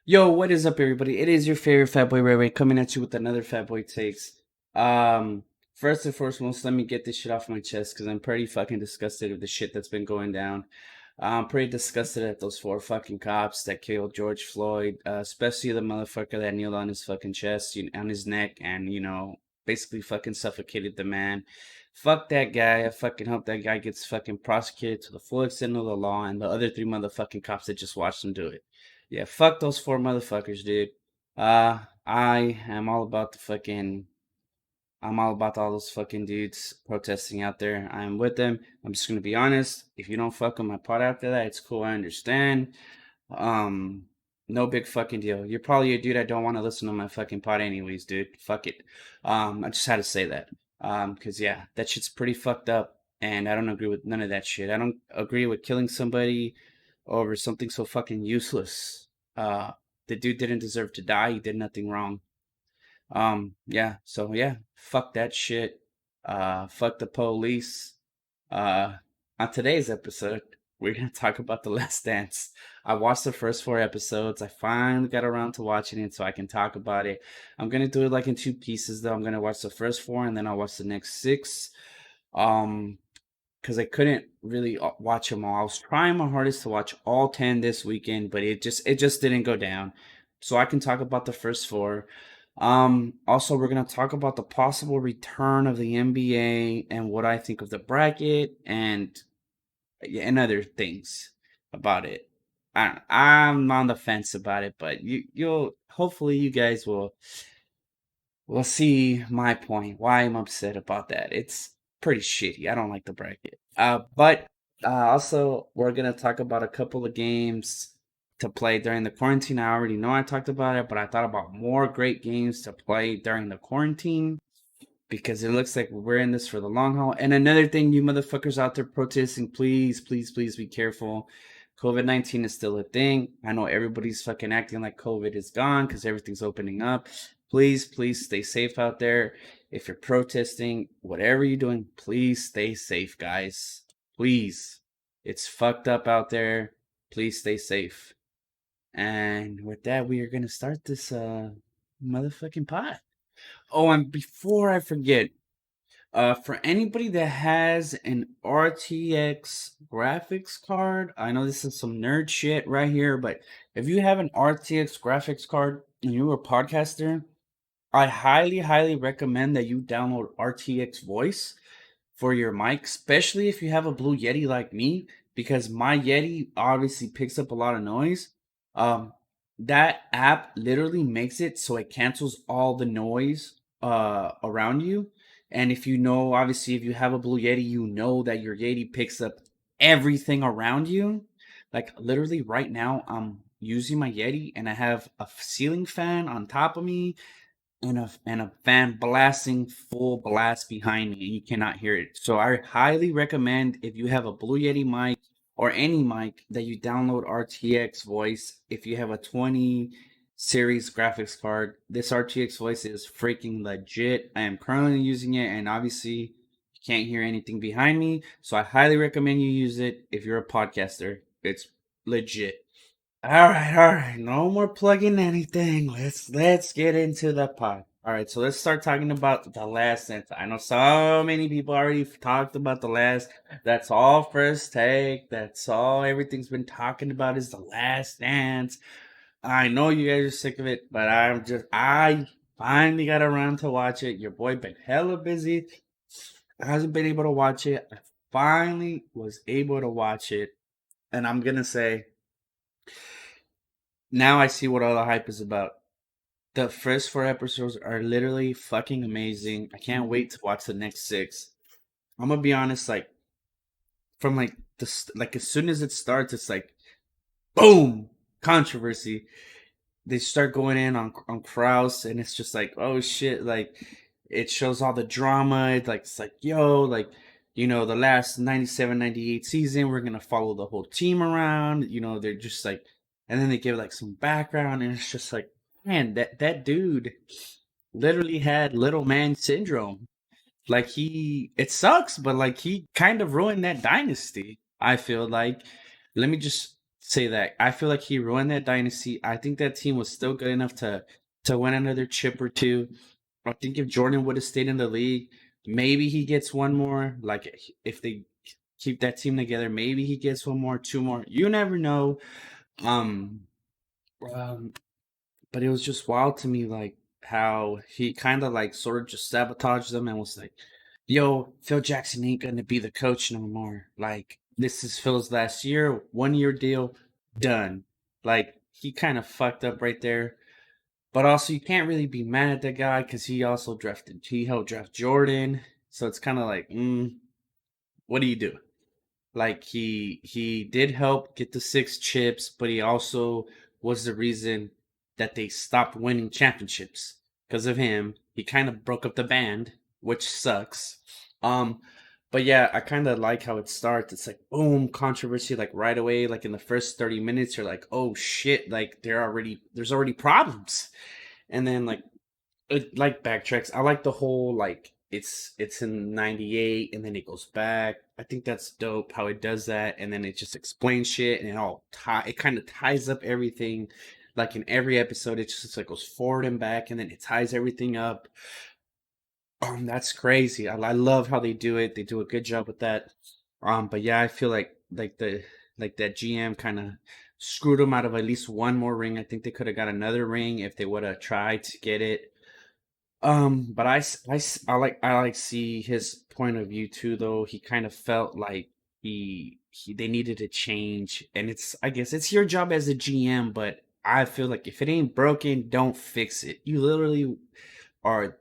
Yo, what is up, everybody? It is your favorite Fat Boy Ray Ray coming at you with another Fat Boy Takes. Um, First and foremost, let me get this shit off my chest because I'm pretty fucking disgusted with the shit that's been going down. I'm pretty disgusted at those four fucking cops that killed George Floyd, especially the motherfucker that kneeled on his fucking chest, on his neck, and basically fucking suffocated the man. Fuck that guy. I fucking hope that guy gets fucking prosecuted to the full extent of the law, and the other three motherfucking cops that just watched him do it. Yeah, fuck those four motherfuckers, dude. I am all about the fucking. I'm all about all those fucking dudes protesting out there. I'm with them. I'm just gonna be honest. If you don't fuck with my part after that, it's cool. I understand. Um, no big fucking deal. You're probably a dude I don't want to listen to my fucking pod anyways, dude. Fuck it. I just had to say that. Cause yeah, that shit's pretty fucked up, and I don't agree with none of that shit. I don't agree with killing somebody over something so fucking useless. The dude didn't deserve to die. He did nothing wrong. Yeah. So yeah, fuck that shit. Fuck the police. Uh, on today's episode, we're gonna talk about The Last Dance. I watched the first four episodes. I finally got around to watching it, so I can talk about it. I'm gonna do it like in two pieces, though. I'm gonna watch the first four, and then I'll watch the next six. Um, because I couldn't really watch them all. I was trying my hardest to watch all 10 this weekend, but it just didn't go down. So I can talk about the first four. Also, we're gonna talk about the possible return of the NBA and what I think of the bracket and yeah, and other things about it. I'm on the fence about it, but you'll hopefully you guys will see my point. Why I'm upset about that. It's pretty shitty. I don't like the bracket. But also we're gonna talk about a couple of games to play during the quarantine. I already know I talked about it, but I thought about more great games to play during the quarantine because it looks like we're in this for the long haul. And another thing, you motherfuckers out there protesting, please, please, please be careful. COVID-19 is still a thing. I know everybody's fucking acting like COVID is gone because everything's opening up. Please, please stay safe out there. If you're protesting, whatever you're doing, please stay safe, guys. Please. It's fucked up out there. Please stay safe. And with that, we are going to start this motherfucking pot. Oh, and before I forget, for anybody that has an RTX graphics card, I know this is some nerd shit right here, but if you have an RTX graphics card and you're a podcaster, I highly, highly recommend that you download RTX Voice for your mic, especially if you have a Blue Yeti like me, because my Yeti obviously picks up a lot of noise. Um, that app literally makes it so it cancels all the noise around you. And if you know, obviously, if you have a Blue Yeti, you know that your Yeti picks up everything around you. Like literally right now, I'm using my Yeti and I have a ceiling fan on top of me and a fan blasting full blast behind me, and you cannot hear it. So I highly recommend if you have a Blue Yeti mic or any mic that you download RTX Voice. If you have a 20 series graphics card, this RTX Voice is freaking legit. I am currently using it, and obviously you can't hear anything behind me. So I highly recommend you use it if you're a podcaster. It's legit. All right. No more plugging anything. Let's get into the pod. All right, so let's start talking about the last dance. I know so many people already talked about the last. That's all first take. That's all everything's been talking about is the last dance. I know you guys are sick of it, but I finally got around to watch it. Your boy been hella busy. Hasn't been able to watch it. I finally was able to watch it, and I'm gonna say now I see what all the hype is about. The first four episodes are literally fucking amazing. I can't wait to watch the next six. I'm gonna be honest, like from like like as soon as it starts, it's like boom, controversy. They start going in on Kraus, and it's just like oh shit, like it shows all the drama. It's like yo, like the last 97, 98 season, we're gonna follow the whole team around. They're just like, and then they give like some background, and it's just like man, that dude literally had little man syndrome. Like it sucks, but like he kind of ruined that dynasty. I feel like. Let me just say that. I feel like he ruined that dynasty. I think that team was still good enough to win another chip or two. I think if Jordan would have stayed in the league, maybe he gets one more. Like if they keep that team together, maybe he gets one more, two more. You never know. Um, um but it was just wild to me, like how he kind of like sort of just sabotaged them and was like, "Yo, Phil Jackson ain't gonna be the coach no more. Like this is Phil's last year, 1 year deal, done." Like he kind of fucked up right there. But also, you can't really be mad at that guy because he helped draft Jordan. So it's kind of like, what do you do? Like he did help get the 6 chips, but he also was the reason that they stopped winning championships because of him. He kind of broke up the band, which sucks. Um, but yeah, I kind of like how it starts. It's like boom, controversy like right away. Like in the first 30 minutes, you're like, oh shit, like there's already problems, and then it like backtracks. I like the whole like it's in '98 and then it goes back. I think that's dope how it does that, and then it just explains shit and it kind of ties up everything. Like in every episode, it just like goes forward and back, and then it ties everything up. That's crazy. I love how they do it. They do a good job with that. But yeah, I feel like that GM kind of screwed them out of at least one more ring. I think they could have got another ring if they would have tried to get it. But I like see his point of view too, though. He kind of felt like they needed to change, and I guess it's your job as a GM, but I feel like if it ain't broken, don't fix it. You literally are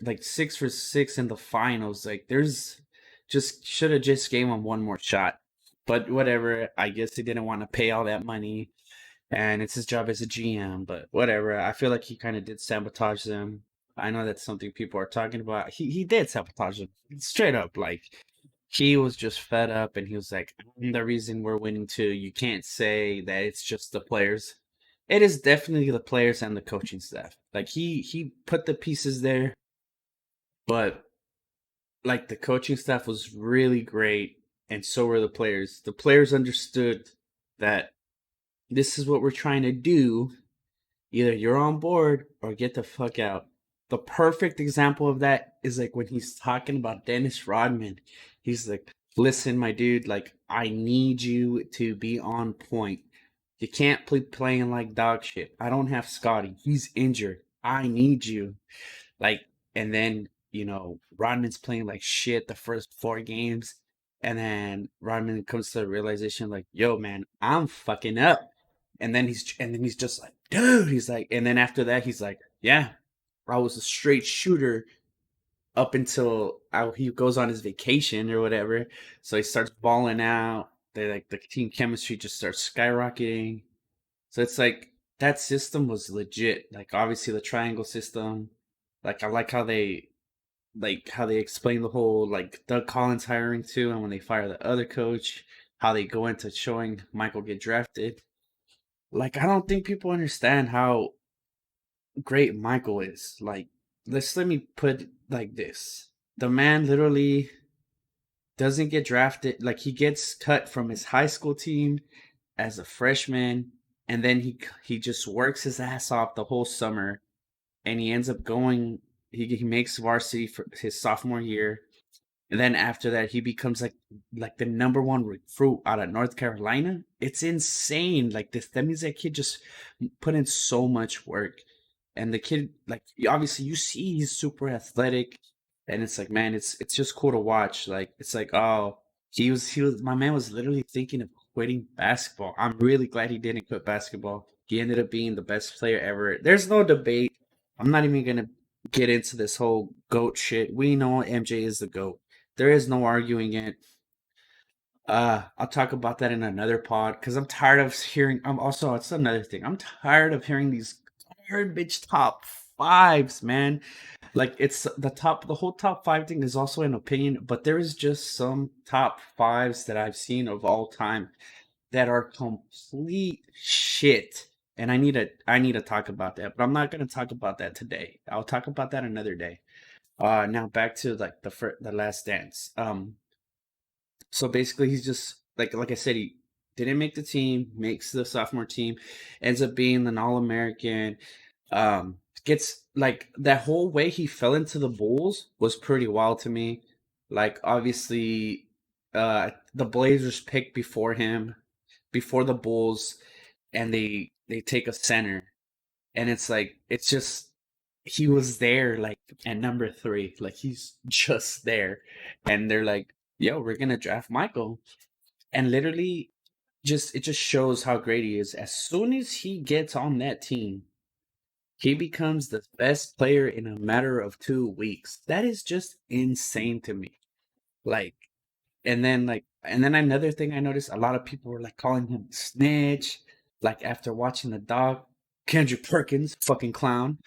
like 6 for 6 in the finals. Like there's just should have just gave him one more shot, but whatever. I guess he didn't want to pay all that money, and it's his job as a GM, but whatever. I feel like he kind of did sabotage them. I know that's something people are talking about. He did sabotage them straight up. Like he was just fed up, and he was like, "I'm the reason we're winning too. You can't say that it's just the players. It is definitely the players and the coaching staff. Like he put the pieces there, but like the coaching staff was really great, and so were the players. The players understood that this is what we're trying to do. Either you're on board or get the fuck out. The perfect example of that is like when he's talking about Dennis Rodman. He's like, listen, my dude, like, I need you to be on point. You can't play playing like dog shit. I don't have Scotty. He's injured. I need you. Like, and then, Rodman's playing like shit the first 4 games. And then Rodman comes to the realization, like, yo, man, I'm fucking up. And then he's just like, dude, he's like, and then after that, he's like, yeah, I was a straight shooter up until he goes on his vacation or whatever. So he starts balling out. They like the team chemistry just starts skyrocketing. So it's like that system was legit. Like obviously the triangle system. Like I like how they explain the whole like Doug Collins hiring too, and when they fire the other coach, how they go into showing Michael get drafted. Like I don't think people understand how great Michael is. Like let me put it like this. The man literally doesn't get drafted. Like he gets cut from his high school team as a freshman, and then he just works his ass off the whole summer, and he ends up going. He makes varsity for his sophomore year, and then after that he becomes like the number one recruit out of North Carolina. It's insane. Like this, that means that kid just put in so much work, and the kid like obviously you see he's super athletic, and it's like man, it's just cool to watch. Like it's like oh he was my man was literally thinking of quitting basketball. I'm really glad he didn't quit basketball. He ended up being the best player ever. There's no debate. I'm not even gonna get into this whole goat shit. We know MJ is the goat. There is no arguing it. I'll talk about that in another pod because I'm tired of hearing. I'm also it's another thing. I'm tired of hearing these garbage top fives, man. Like it's the whole top five thing is also an opinion, but there is just some top fives that I've seen of all time that are complete shit. And I need to talk about that, but I'm not gonna talk about that today. I'll talk about that another day. Now back to like the Last Dance. So basically, he's just like I said, didn't make the team, makes the sophomore team, ends up being an All-American. Gets like that whole way he fell into the Bulls was pretty wild to me. Like obviously, the Blazers picked before him, before the Bulls, and they take a center, and it's like it's just he was there like at number 3, like he's just there, and they're like, "Yo, we're gonna draft Michael," and literally, just it just shows how great he is. As soon as he gets on that team, he becomes the best player in a matter of 2 weeks. That is just insane to me. Like, and then another thing I noticed, a lot of people were like calling him snitch. Like after watching the dog, Kendrick Perkins, fucking clown.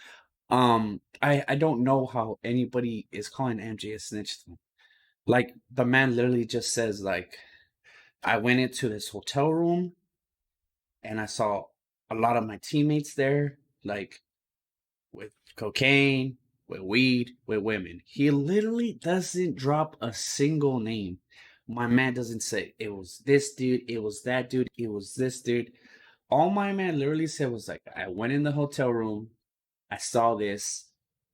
I don't know how anybody is calling MJ a snitch. Like the man literally just says like, I went into this hotel room and I saw a lot of my teammates there, like with cocaine, with weed, with women. He literally doesn't drop a single name. My man doesn't say it was this dude, it was that dude, it was this dude. All my man literally said was like, I went in the hotel room, I saw this,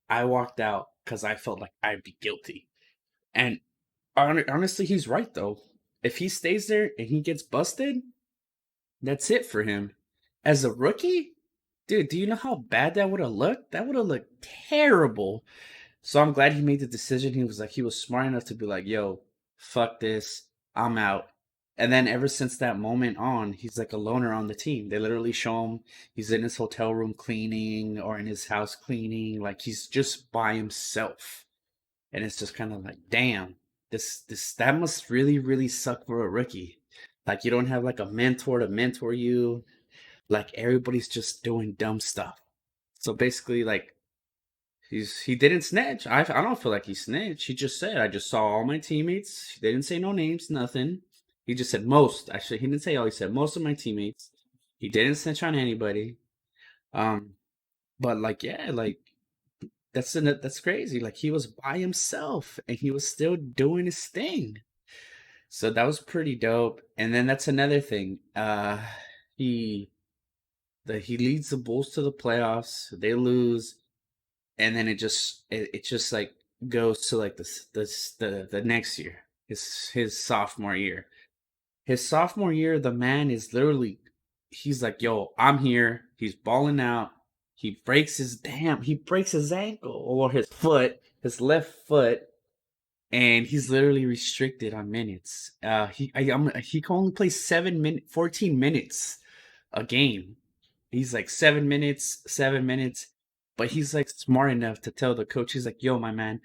I walked out because I felt like I'd be guilty. And honestly, he's right though. If he stays there and he gets busted, that's it for him. As a rookie, dude, do you know how bad that would have looked? That would have looked terrible. So I'm glad he made the decision. He was smart enough to be like, yo, fuck this. I'm out. And then ever since that moment on, he's like a loner on the team. They literally show him he's in his hotel room cleaning or in his house cleaning. Like he's just by himself. And it's just kind of like, damn, that must really, really suck for a rookie. Like you don't have like a mentor to mentor you. Like everybody's just doing dumb stuff. So basically, like he didn't snitch. I don't feel like he snitched. He just said I just saw all my teammates. They didn't say no names, nothing. He just said most. Actually, he didn't say all. He said most of my teammates. He didn't snitch on anybody. Um, but like yeah, like that's crazy. Like he was by himself and he was still doing his thing. So that was pretty dope. And then that's another thing. He he leads the Bulls to the playoffs. They lose, and then it just like goes to like the next year, his sophomore year. His sophomore year, the man is literally he's like, yo, I'm here. He's balling out. He breaks his ankle or his foot, his left foot, and he's literally restricted on minutes. He can only play 14 minutes a game. He's like 7 minutes, 7 minutes, but he's like smart enough to tell the coach, he's like, yo, my man,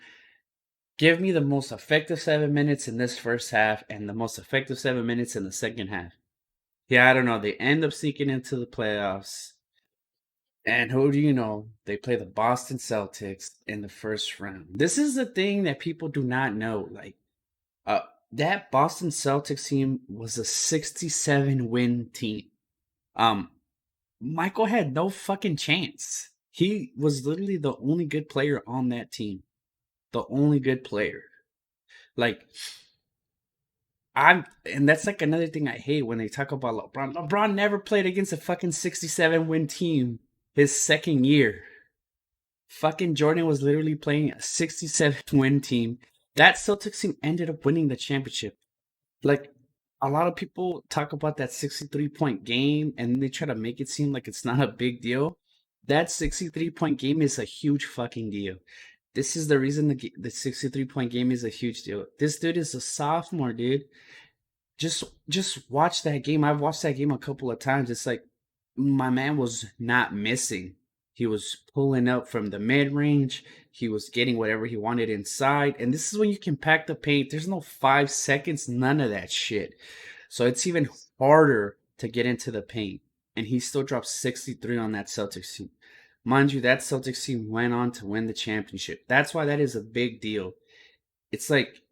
give me the most effective 7 minutes in this first half and the most effective 7 minutes in the second half. Yeah, I don't know. They end up sneaking into the playoffs. And who do you know? They play the Boston Celtics in the first round. This is the thing that people do not know. Like, uh, that Boston Celtics team was a 67 win team. Um, Michael had no fucking chance. He was literally the only good player on that team. The only good player. Like and that's like another thing I hate when they talk about LeBron. LeBron never played against a fucking 67 win team his second year. Fucking Jordan was literally playing a 67 win team. That Celtics team ended up winning the championship. Like a lot of people talk about that 63-point game and they try to make it seem like it's not a big deal. That 63-point game is a huge fucking deal. This is the reason the 63-point game is a huge deal. This dude is a sophomore, dude. Just watch that game. I've watched that game a couple of times. It's like my man was not missing. He was pulling up from the mid range. He was getting whatever he wanted inside. And this is when you can pack the paint. There's no 5 seconds, none of that shit. So it's even harder to get into the paint. And he still dropped 63 on that Celtics team. Mind you, that Celtics team went on to win the championship. That's why that is a big deal. It's like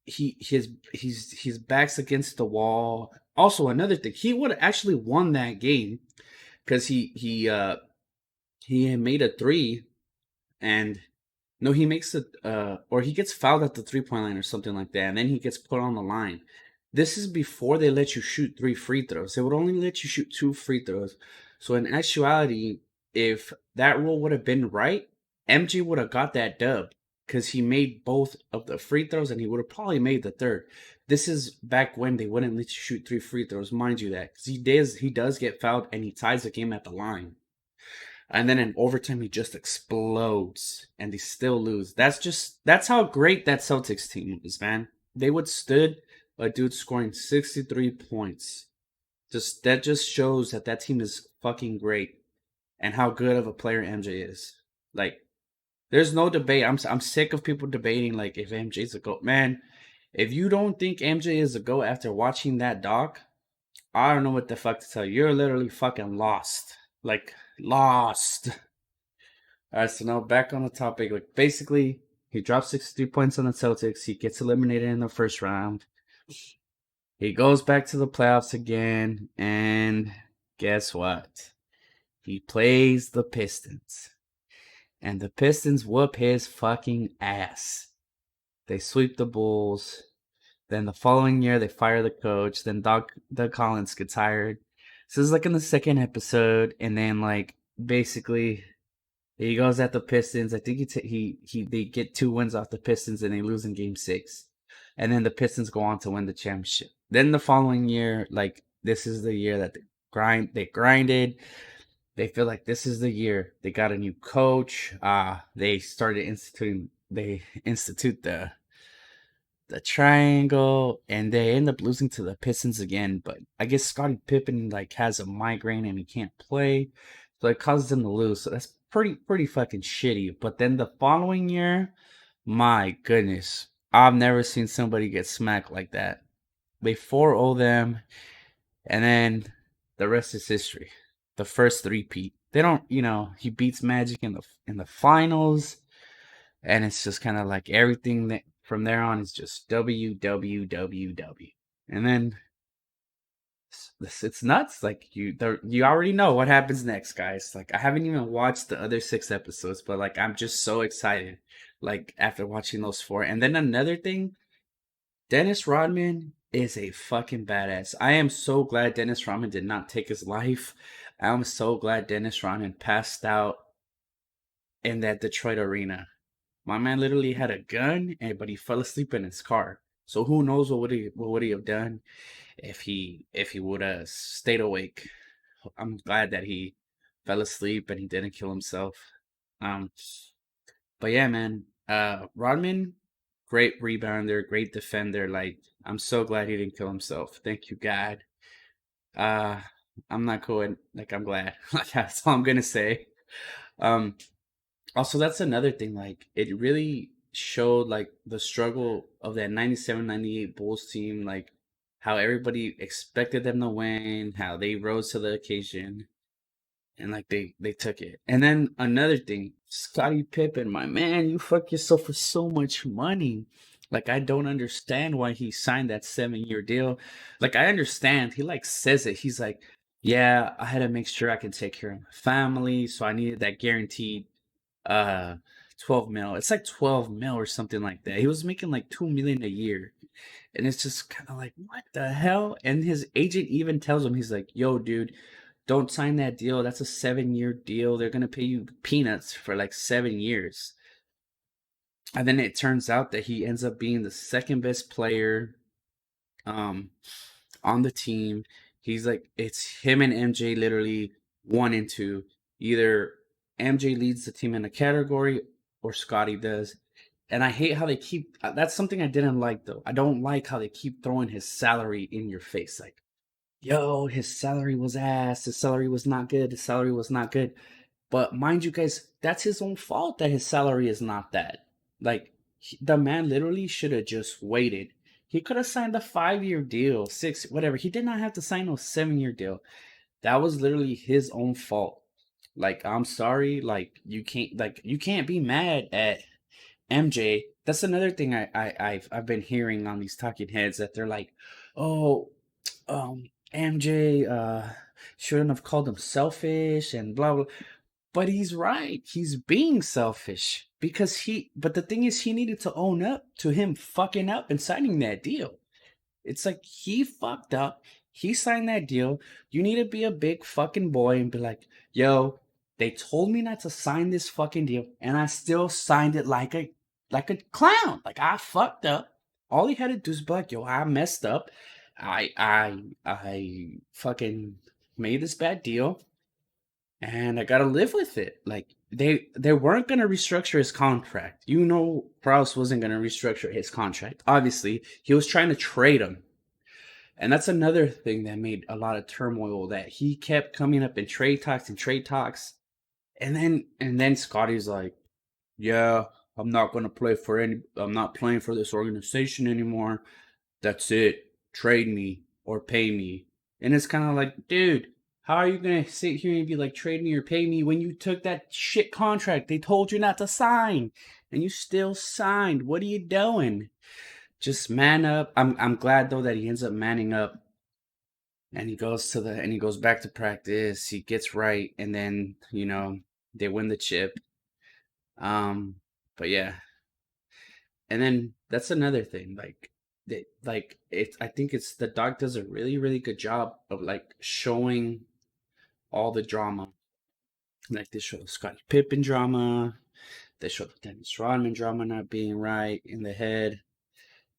his back's against the wall. Also, another thing, he would have actually won that game because he had made a three, and no, he makes it or he gets fouled at the 3-point line or something like that, and then he gets put on the line. This is before they let you shoot 3 free throws. They would only let you shoot 2 free throws. So in actuality, if that rule would have been right, MJ would have got that dub because he made both of the free throws and he would have probably made the third. This is back when they wouldn't let you shoot 3 free throws, mind you that, because he does get fouled and he ties the game at the line. And then in overtime he just explodes and they still lose. That's how great that Celtics team is, man. They withstood a dude scoring 63 points. That just shows that team is fucking great and how good of a player MJ is. Like, there's no debate. I'm sick of people debating like if MJ's a GOAT. Man, if you don't think MJ is a GOAT after watching that doc, I don't know what the fuck to tell you. You're literally fucking lost. Like, lost. All right, so now back on the topic. Like, basically, he drops 63 points on the Celtics. He gets eliminated in the first round. He goes back to the playoffs again, and guess what? He plays the Pistons. And the Pistons whoop his fucking ass. They sweep the Bulls. Then the following year, they fire the coach. Then Doug Collins gets hired. So this is like in the second episode, and then like basically he goes at the Pistons. I think they get 2 wins off the Pistons, and they lose in Game 6. And then the Pistons go on to win the championship. Then the following year, like this is the year that they grinded. They feel like this is the year. They got a new coach. They institute the triangle, and they end up losing to the Pistons again. But I guess Scottie Pippen like has a migraine and he can't play, so it causes them to lose. So that's pretty fucking shitty. But then the following year, my goodness, I've never seen somebody get smacked like that. They 4-0 them, and then the rest is history. The first three-peat. They don't, he beats Magic in the finals, and it's just kind of like everything that from there on is just W W W W. And then it's nuts. Like you already know what happens next, guys. Like I haven't even watched the other 6 episodes, but like I'm just so excited. Like after watching those 4, and then another thing, Dennis Rodman is a fucking badass. I am so glad Dennis Rodman did not take his life. I'm so glad Dennis Rodman passed out in that Detroit arena. My man literally had a gun, but he fell asleep in his car. So who knows what would he have done if he would have stayed awake. I'm glad that he fell asleep and he didn't kill himself. Um, but yeah, man, Rodman, great rebounder, great defender. Like I'm so glad he didn't kill himself. Thank you, God. Uh, I'm not going. Like I'm glad. That's all I'm gonna say. Um, Also, that's another thing. Like, it really showed like the struggle of that 97-98 Bulls team. Like, how everybody expected them to win, how they rose to the occasion, and like they took it. And then another thing, Scottie Pippen, my man, you fuck yourself for so much money. Like, I don't understand why he signed that 7-year deal. Like, I understand. He like says it. He's like, yeah, I had to make sure I can take care of my family, so I needed that guaranteed uh 12 mil. It's like 12 mil or something like that. He was making like 2 million a year. And it's just kind of like, what the hell? And his agent even tells him, he's like, yo, dude, don't sign that deal. That's a 7-year deal. They're gonna pay you peanuts for like 7 years. And then it turns out that he ends up being the second best player um on the team. He's like, it's him and MJ literally 1 and 2. Either MJ leads the team in a category or Scotty does. And I hate how they keep. That's something I didn't like though. I don't like how they keep throwing his salary in your face. Like, yo, his salary was ass. His salary was not good. His salary was not good. But mind you guys, that's his own fault that his salary is not that. Like, the man literally should have just waited. He could have signed a 5-year deal, 6, whatever. He did not have to sign a 7-year deal. That was literally his own fault. Like, I'm sorry. Like, you can't be mad at MJ. That's another thing I've been hearing on these talking heads that they're like, oh, MJ shouldn't have called him selfish and blah blah. But he's right. He's being selfish because but the thing is, he needed to own up to him fucking up and signing that deal. It's like he fucked up. He signed that deal. You need to be a big fucking boy and be like, yo, they told me not to sign this fucking deal, and I still signed it like a clown. Like I fucked up. All he had to do is be like, yo, I messed up. I fucking made this bad deal and I gotta live with it. Like they weren't gonna restructure his contract. You know, Prowse wasn't gonna restructure his contract. Obviously, he was trying to trade him, and that's another thing that made a lot of turmoil. That he kept coming up in trade talks, and then Scotty's like, "Yeah, I'm not gonna play for any. I'm not playing for this organization anymore. That's it. Trade me or pay me." And it's kind of like, dude, how are you gonna sit here and be like, trade me or pay me when you took that shit contract they told you not to sign, and you still signed? What are you doing? Just man up. I'm glad though that he ends up manning up, and he goes back to practice. He gets right, and then they win the chip. Um, but yeah, and then that's another thing. I think it's the doc does a really really good job of like showing all the drama. Like they show the Scottie Pippen drama, they show the Dennis Rodman drama not being right in the head,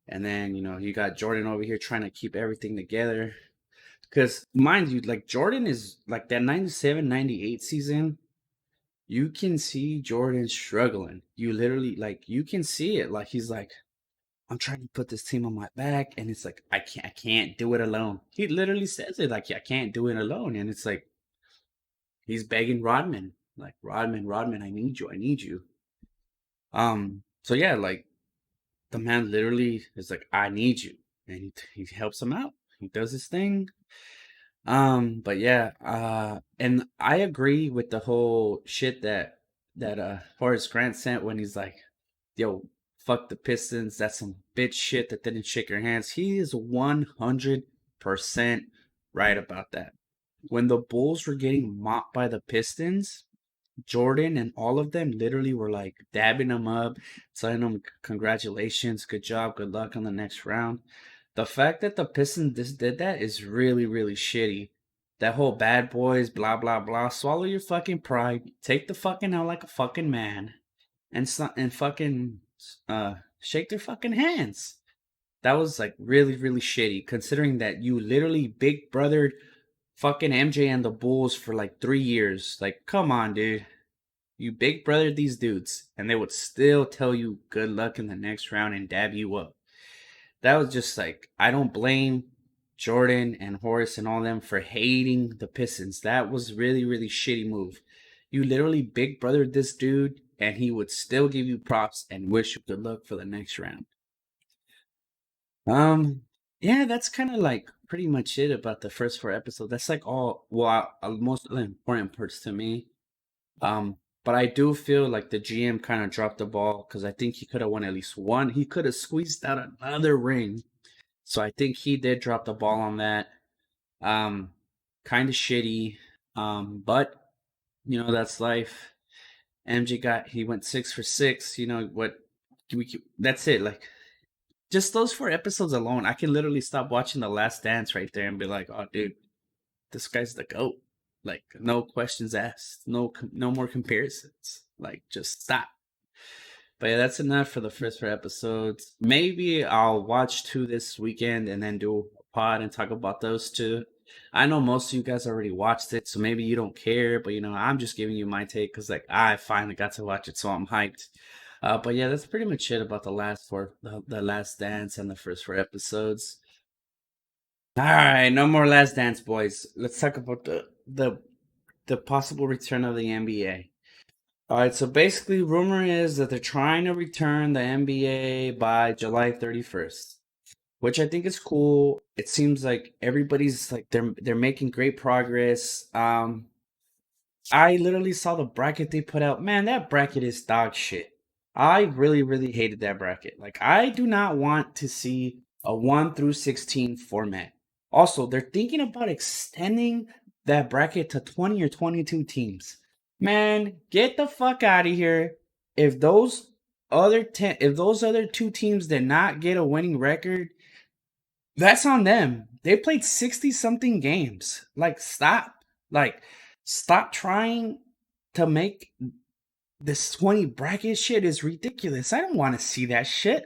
and then you got Jordan over here trying to keep everything together. Because mind you, like Jordan is like that 97, 98 season. You can see Jordan struggling. You literally like you can see it. Like he's like, I'm trying to put this team on my back, and it's like I can't do it alone. He literally says it like I can't do it alone, and it's like he's begging Rodman, like Rodman, I need you. So yeah, like the man literally is like, I need you, and he helps him out. He does his thing. But yeah, and I agree with the whole shit that Horace Grant sent when he's like, yo, fuck the Pistons. That's some bitch shit that didn't shake your hands. He is 100% right about that. When the Bulls were getting mopped by the Pistons, Jordan and all of them literally were like dabbing him up, telling him congratulations, good job, good luck on the next round. The fact that the Pistons just did that is really, really shitty. That whole bad boys, blah blah blah. Swallow your fucking pride. Take the fucking out like a fucking man, and fucking shake their fucking hands. That was like really, really shitty, considering that you literally big brothered fucking MJ and the Bulls for like 3 years. Like, come on, dude. You big brothered these dudes, and they would still tell you good luck in the next round and dab you up. That was just like, I don't blame Jordan and Horace and all them for hating the Pistons. That was really, really shitty move. You literally big brothered this dude, and he would still give you props and wish you good luck for the next round. Um, yeah, that's kind of like pretty much it about the first 4 episodes. That's like all, well, most of the important parts to me. Um, but I do feel like the GM kind of dropped the ball because I think he could have won at least one. He could have squeezed out another ring. So I think he did drop the ball on that. Um, kind of shitty. But that's life. He went 6 for 6. You know what? That's it. Like just those 4 episodes alone, I can literally stop watching The Last Dance right there and be like, oh, dude, this guy's the goat. Like no questions asked, no more comparisons. Like just stop. But yeah, that's enough for the first 4 episodes. Maybe I'll watch 2 this weekend and then do a pod and talk about those 2. I know most of you guys already watched it, so maybe you don't care, but I'm just giving you my take because like I finally got to watch it, so I'm hyped. But yeah, that's pretty much it about the Last Dance and the first 4 episodes. All right, no more Last Dance, boys. Let's talk about the possible return of the NBA. All right, so basically, rumor is that they're trying to return the NBA by July 31st, which I think is cool. It seems like everybody's like they're making great progress. I literally saw the bracket they put out. Man, that bracket is dog shit. I really really hated that bracket. Like I do not want to see a 1 through 16 format. Also, they're thinking about extending that bracket to 20 or 22 teams. Man, get the fuck out of here. If those other 2 teams did not get a winning record, That's on them. They played 60 something games. Like, stop. Like, stop trying to make this 20 bracket shit is ridiculous. I don't want to see that shit.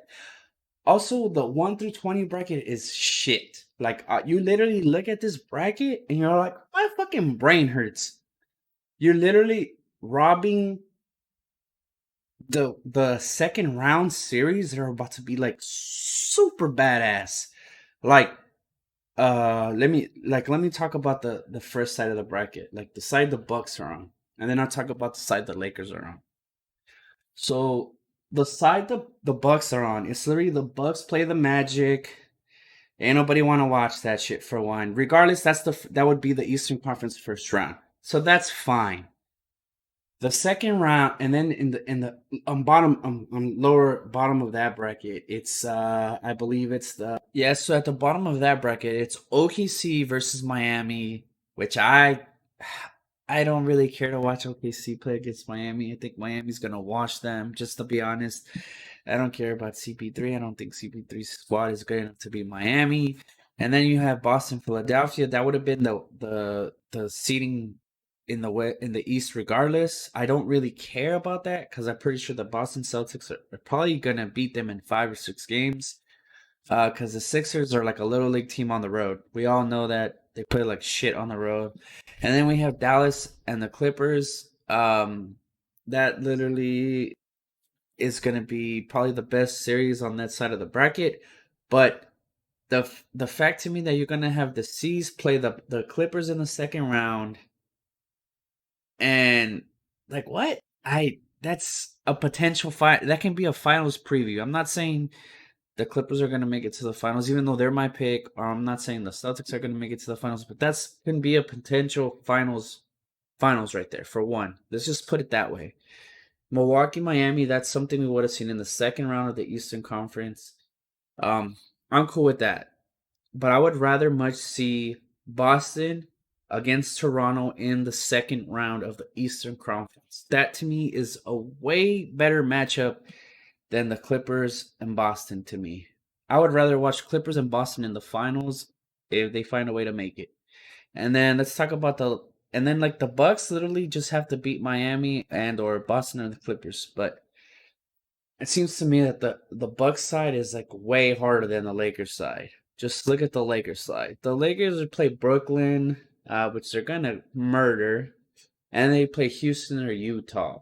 Also, the 1 through 20 bracket is shit. Like, you literally look at this bracket and you're like, my fucking brain hurts. You're literally robbing the second round series that are about to be like super badass. Like, let me talk about the first side of the bracket, like the side the Bucks are on, and then I'll talk about the side the Lakers are on. So the side the Bucks are on, it's literally the Bucks play the Magic. Ain't nobody want to watch that shit for one. Regardless, that would be the Eastern Conference first round, so that's fine. The second round, and then in the bottom lower bottom of that bracket, it's I believe it's the yeah. So at the bottom of that bracket, it's OKC versus Miami, which I don't really care to watch OKC play against Miami. I think Miami's gonna wash them. Just to be honest, I don't care about CP3. I don't think CP3's squad is good enough to beat Miami. And then you have Boston, Philadelphia. That would have been the seeding in the East regardless. I don't really care about that because I'm pretty sure the Boston Celtics are probably gonna beat them in 5 or 6 games. Because the Sixers are like a little league team on the road. We all know that they play like shit on the road. And then we have Dallas and the Clippers. That literally is gonna be probably the best series on that side of the bracket. But the fact to me that you're gonna have the C's play the Clippers in the second round and like what? I That's a potential fight. That can be a finals preview. I'm not saying the Clippers are going to make it to the finals, even though they're my pick. Or I'm not saying the Celtics are going to make it to the finals, but that's going to be a potential finals right there for one. Let's just put it that way. Milwaukee, Miami. That's something we would have seen in the second round of the Eastern Conference. Um, I'm cool with that, but I would rather much see Boston against Toronto in the second round of the Eastern Conference. That to me is a way better matchup than the Clippers and Boston to me. I would rather watch Clippers and Boston in the finals if they find a way to make it. And then let's talk about like the Bucks literally just have to beat Miami and or Boston or the Clippers, but it seems to me that the Bucks side is like way harder than the Lakers side. Just look at the Lakers side. The Lakers play Brooklyn, which they're gonna murder, and they play Houston or Utah.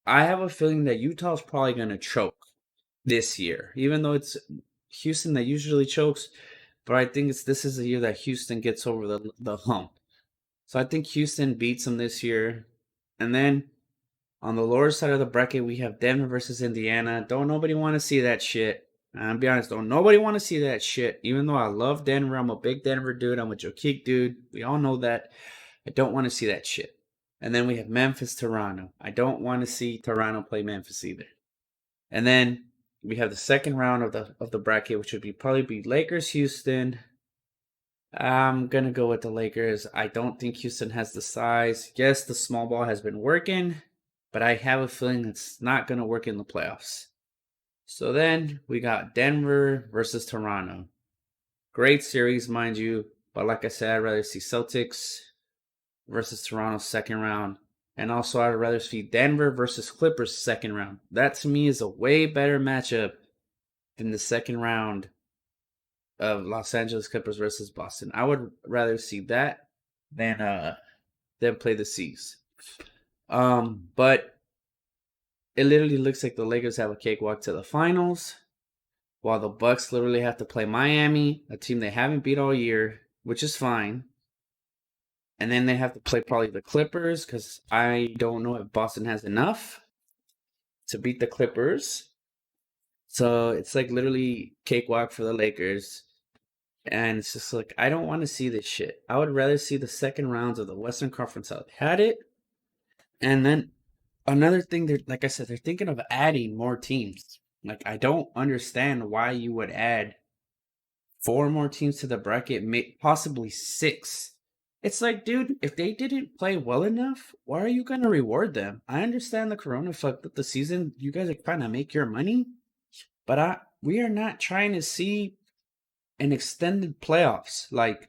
I have a feeling that Utah's probably gonna choke this year, even though it's Houston that usually chokes. But I think this is the year that Houston gets over the hump. So I think Houston beats them this year, and then on the lower side of the bracket, we have Denver versus Indiana. Don't nobody want to see that shit. I'll be honest, don't nobody want to see that shit. Even though I love Denver, I'm a big Denver dude. I'm a Jokic dude. We all know that. I don't want to see that shit. And then we have Memphis, Toronto. I don't want to see Toronto play Memphis either. And then we have the second round of the bracket, which would probably be Lakers, Houston. I'm gonna go with the Lakers. I don't think Houston has the size. Yes, the small ball has been working, but I have a feeling it's not gonna work in the playoffs. So then we got Denver versus Toronto. Great series, mind you, but like I said, I'd rather see Celtics versus Toronto second round. And also, I'd rather see Denver versus Clippers second round. That to me is a way better matchup than the second round of Los Angeles Clippers versus Boston. I would rather see that than play the C's. But it literally looks like the Lakers have a cakewalk to the finals, while the Bucks literally have to play Miami, a team they haven't beat all year, which is fine. And then they have to play probably the Clippers because I don't know if Boston has enough to beat the Clippers. So it's like literally cakewalk for the Lakers. And it's just like, I don't want to see this shit. I would rather see the second rounds of the Western Conference out. Had it. And then another thing, like I said, they're thinking of adding more teams. Like, I don't understand why you would add 4 more teams to the bracket, possibly 6. It's like, dude, if they didn't play well enough, why are you going to reward them? I understand the Corona fucked up the season. You guys are trying to make your money. But we are not trying to see an extended playoffs. Like,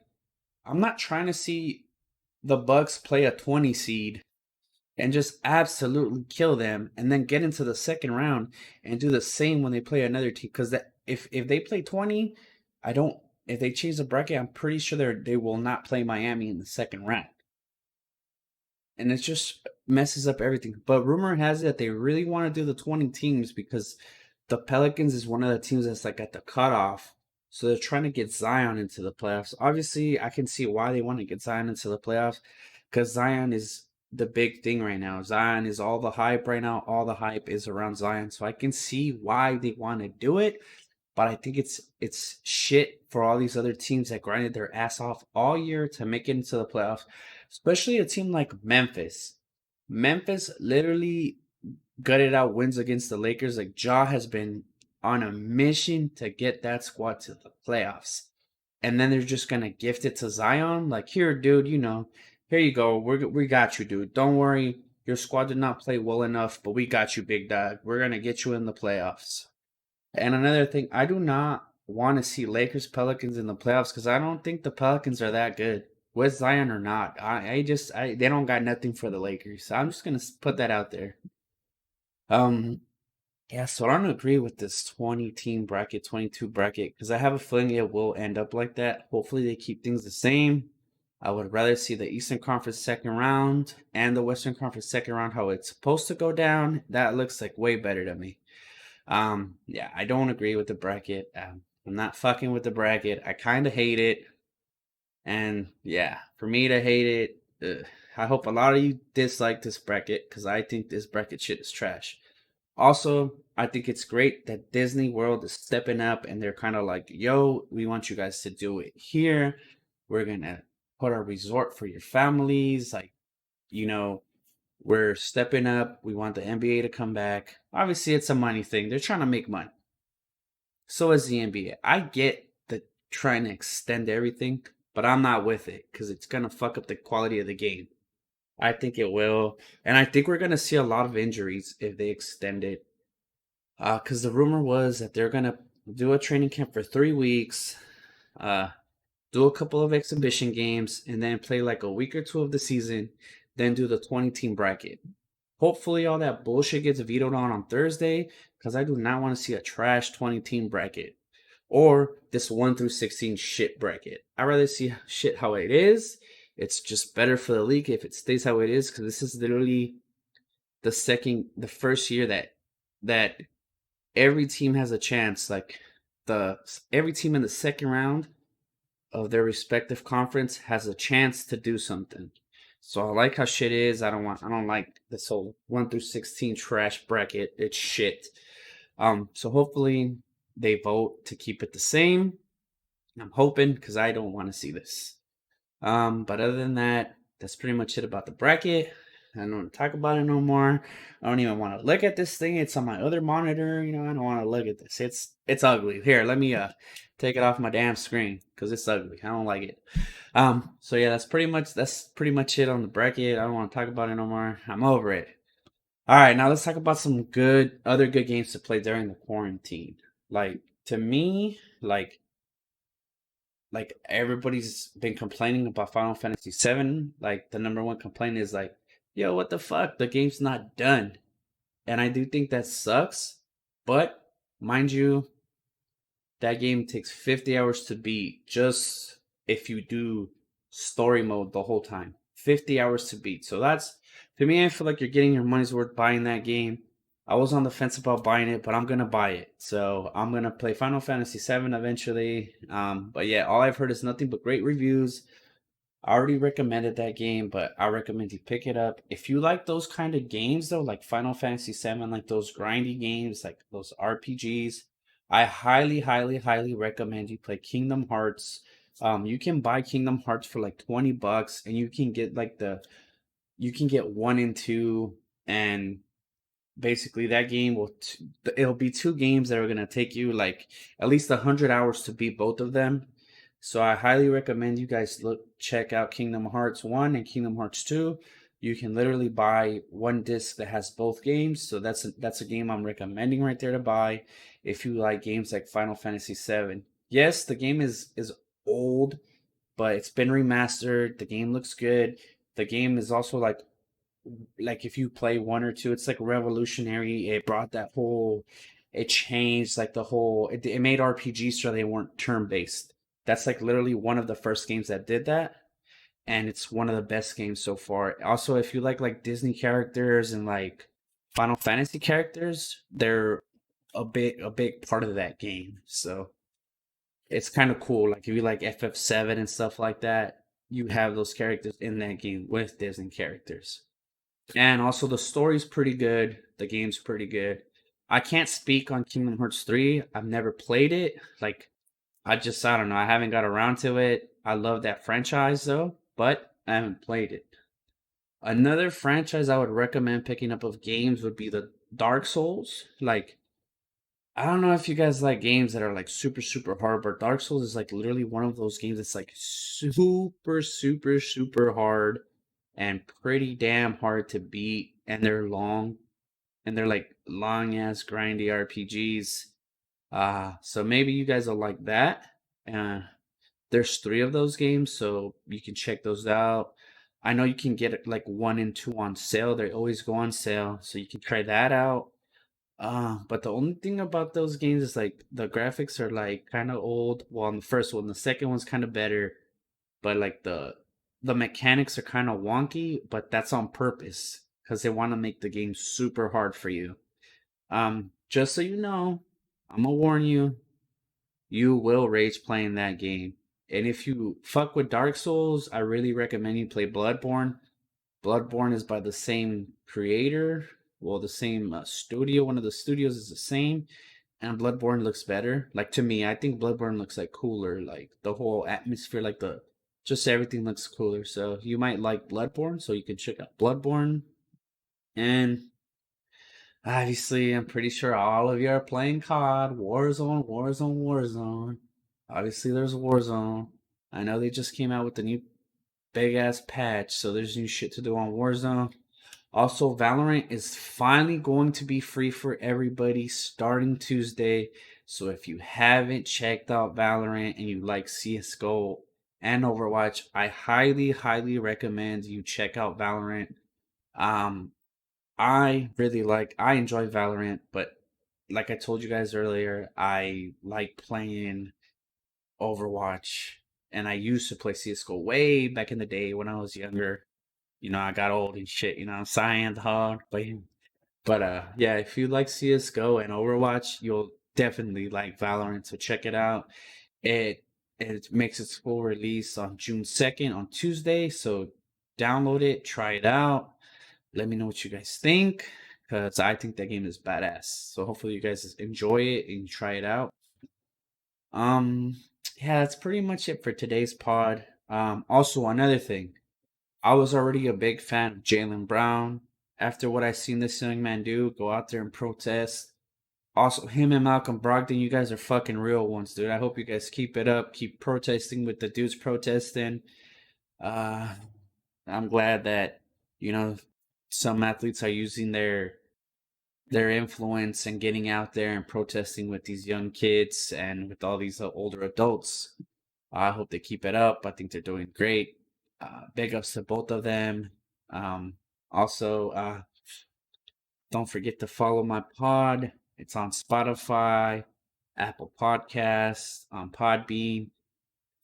I'm not trying to see the Bucks play a 20 seed and just absolutely kill them and then get into the second round and do the same when they play another team. Because that if they play 20, I don't. If they change the bracket, I'm pretty sure they will not play Miami in the second round, and it just messes up everything. But rumor has it that they really want to do the 20 teams because the Pelicans is one of the teams that's like at the cutoff. So they're trying to get Zion into the playoffs. Obviously, I can see why they want to get Zion into the playoffs because Zion is the big thing right now. Zion is all the hype right now. All the hype is around Zion. So I can see why they want to do it. But I think it's shit for all these other teams that grinded their ass off all year to make it into the playoffs, especially a team like Memphis. Memphis literally gutted out wins against the Lakers. Like Ja has been on a mission to get that squad to the playoffs. And then they're just gonna gift it to Zion. Like, here, dude, here you go. We got you, dude. Don't worry. Your squad did not play well enough, but we got you, big dog. We're gonna get you in the playoffs. And another thing, I do not want to see Lakers Pelicans in the playoffs because I don't think the Pelicans are that good. With Zion or not, they don't got nothing for the Lakers. So I'm just gonna put that out there. Um, yeah, so I don't agree with this 20 team bracket, 22 bracket, because I have a feeling it will end up like that. Hopefully, they keep things the same. I would rather see the Eastern Conference second round and the Western Conference second round how it's supposed to go down. That looks like way better to me. Yeah, I don't agree with the bracket. I'm not fucking with the bracket. I kind of hate it. And yeah, for me to hate it, I hope a lot of you dislike this bracket because I think this bracket shit is trash. Also, I think it's great that Disney World is stepping up and they're kind of like, yo, we want you guys to do it here. We're going to put a resort for your families. Like, you know, we're stepping up. We want the NBA to come back. Obviously, it's a money thing. They're trying to make money. So is the NBA. I get the trying to extend everything, but I'm not with it because it's going to fuck up the quality of the game. I think it will. And I think we're going to see a lot of injuries if they extend it. Because the rumor was that they're gonna do a training camp for 3 weeks, uh, do a couple of exhibition games, and then play like a week or two of the season, then do the 20 team bracket. Hopefully, all that bullshit gets vetoed on Thursday, because I do not want to see a trash 20 team bracket or this 1 through 16 shit bracket. I'd rather see shit how it is. It's just better for the league if it stays how it is, because this is literally the first year that every team has a chance. Like the every team in the second round of their respective conference has a chance to do something. So I like how shit is. I don't like this whole 1 through 16 trash bracket. It's shit. So hopefully they vote to keep it the same. I'm hoping because I don't want to see this. But other than that, that's pretty much it about the bracket. I don't want to talk about it no more. I don't even want to look at this thing. It's on my other monitor. I don't want to look at this. It's ugly. Here, let me take it off my damn screen because it's ugly. I don't like it. So yeah, that's pretty much it on the bracket. I don't want to talk about it no more. I'm over it. All right, now let's talk about some other good games to play during the quarantine. Like to me, like everybody's been complaining about Final Fantasy VII. Like the number one complaint is like, yo, what the fuck? The game's not done. And I do think that sucks. But mind you, that game takes 50 hours to beat just if you do story mode the whole time. 50 hours to beat. So that's, to me, I feel like you're getting your money's worth buying that game. I was on the fence about buying it, but I'm gonna buy it. So I'm gonna play Final Fantasy VII eventually. But yeah, all I've heard is nothing but great reviews. I already recommended that game, but I recommend you pick it up. If you like those kind of games though, like Final Fantasy VII, like those grindy games, like those RPGs, I highly, highly, highly recommend you play Kingdom Hearts. You can buy Kingdom Hearts for like $20, and you can get one and two, and basically that game it'll be two games that are gonna take you like at least 100 hours to beat both of them. So I highly recommend you guys check out Kingdom Hearts 1 and Kingdom Hearts 2. You can literally buy one disc that has both games. So that's a game I'm recommending right there to buy if you like games like Final Fantasy 7. Yes, the game is old, but it's been remastered. The game looks good. The game is also like if you play one or two, it's like revolutionary. It brought that whole, it changed like the whole. It made RPGs so they weren't turn based. That's like literally one of the first games that did that, and it's one of the best games so far. Also, if you like Disney characters and like Final Fantasy characters, they're a big part of that game. So it's kind of cool. Like if you like FF7 and stuff like that, you have those characters in that game with Disney characters. And also the story's pretty good. The game's pretty good. I can't speak on Kingdom Hearts 3. I've never played it. Like I don't know. I haven't got around to it. I love that franchise though, but I haven't played it. Another franchise I would recommend picking up of games would be the Dark Souls. Like I don't know if you guys like games that are like super super hard, but Dark Souls is like literally one of those games that's like super super super hard and pretty damn hard to beat, and they're long, and they're like long ass grindy RPGs. So maybe you guys will like that. Uh there's three of those games, so you can check those out. I know you can get like one and two on sale. They always go on sale, so you can try that out. But the only thing about those games is like the graphics are like kind of old. Well, on the first one, the second one's kind of better, but like the mechanics are kind of wonky. But that's on purpose because they want to make the game super hard for you. Just so you know, I'm gonna warn you, you will rage playing that game. And if you fuck with Dark Souls, I really recommend you play Bloodborne. Bloodborne is by the same creator, well, the same studio. One of the studios is the same, and Bloodborne looks better. Like to me, I think Bloodborne looks like cooler. Like the whole atmosphere, like the just everything looks cooler. So you might like Bloodborne, so you can check out Bloodborne. And obviously, I'm pretty sure all of you are playing COD, Warzone, Warzone, Warzone. Obviously, there's Warzone. I know they just came out with the new big ass patch, so there's new shit to do on Warzone. Also, Valorant is finally going to be free for everybody starting Tuesday. So if you haven't checked out Valorant and you like CSGO and Overwatch, I highly, highly recommend you check out Valorant. Um, I enjoy Valorant, but like I told you guys earlier, I like playing Overwatch, and I used to play CSGO way back in the day when I was younger. I got old and shit, science hard, but yeah, if you like CS:GO and Overwatch, you'll definitely like Valorant, so check it out. It it makes its full release on June 2nd on Tuesday, so download it, try it out. Let me know what you guys think, because I think that game is badass. So hopefully you guys enjoy it and try it out. Um, yeah, that's pretty much it for today's pod. Also another thing. I was already a big fan of Jalen Brown. After what I seen this young man do, go out there and protest. Also, him and Malcolm Brogdon, you guys are fucking real ones, dude. I hope you guys keep it up. Keep protesting with the dudes protesting. Uh, I'm glad that you know some athletes are using their influence and getting out there and protesting with these young kids and with all these older adults. I hope they keep it up. I think they're doing great. Big ups to both of them. Um, also, don't forget to follow my pod. It's on Spotify, Apple Podcasts, on Podbean.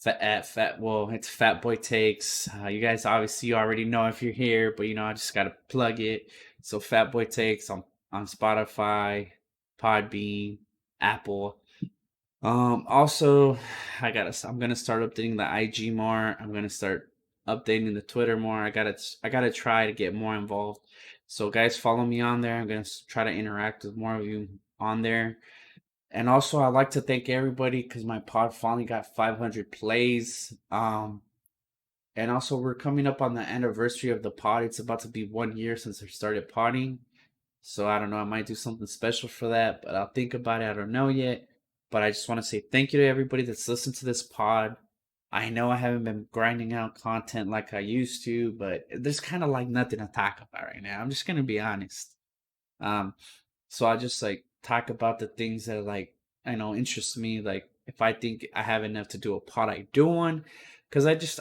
It's Fat Boy Takes. You guys obviously already know if you're here, but I just gotta plug it. So Fat Boy Takes on Spotify, Podbean, Apple. Also, I'm gonna start updating the IG more. I'm gonna start updating the Twitter more. I gotta try to get more involved. So guys, follow me on there. I'm gonna try to interact with more of you on there. And also, I'd like to thank everybody because my pod finally got 500 plays. And also we're coming up on the anniversary of the pod. It's about to be 1 year since I started podding. So I don't know, I might do something special for that, but I'll think about it. I don't know yet. But I just want to say thank you to everybody that's listened to this pod. I know I haven't been grinding out content like I used to, but there's kind of like nothing to talk about right now. I'm just gonna be honest. Um, so I just like talk about the things that like I know interest me, like If I think I have enough to do a pod, I do one. Cause I just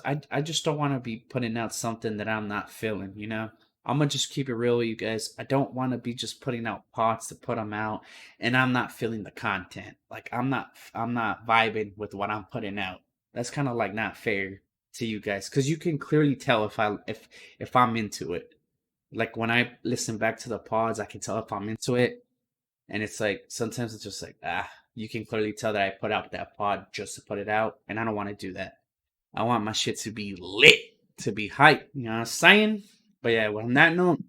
don't want to be putting out something that I'm not feeling, you know? I'm gonna just keep it real with you guys. I don't want to be just putting out pods to put them out, and I'm not feeling the content. Like I'm not vibing with what I'm putting out. That's kind of like not fair to you guys, because you can clearly tell if I'm into it. Like when I listen back to the pods, I can tell if I'm into it, and it's like sometimes it's just like you can clearly tell that I put out that pod just to put it out, and I don't want to do that. I want my shit to be lit, to be hype. You know what I'm saying? But yeah, well, on that note,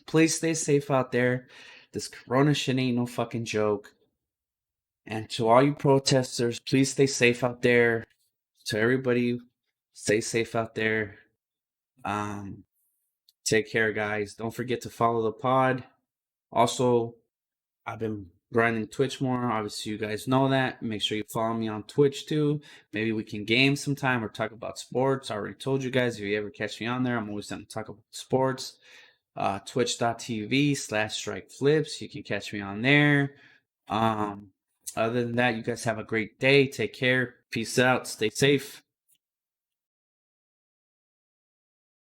please stay safe out there. This corona shit ain't no fucking joke. And to all you protesters, please stay safe out there. To everybody, stay safe out there. Um, Take care, guys. Don't forget to follow the pod. Also, I've been grinding Twitch more. Obviously, you guys know that. Make sure you follow me on Twitch too. Maybe we can game sometime or talk about sports. I already told you guys, if you ever catch me on there, I'm always down to talk about sports. Twitch.tv/strikeflips. You can catch me on there. Um, Other than that, you guys have a great day. Take care. Peace out. Stay safe.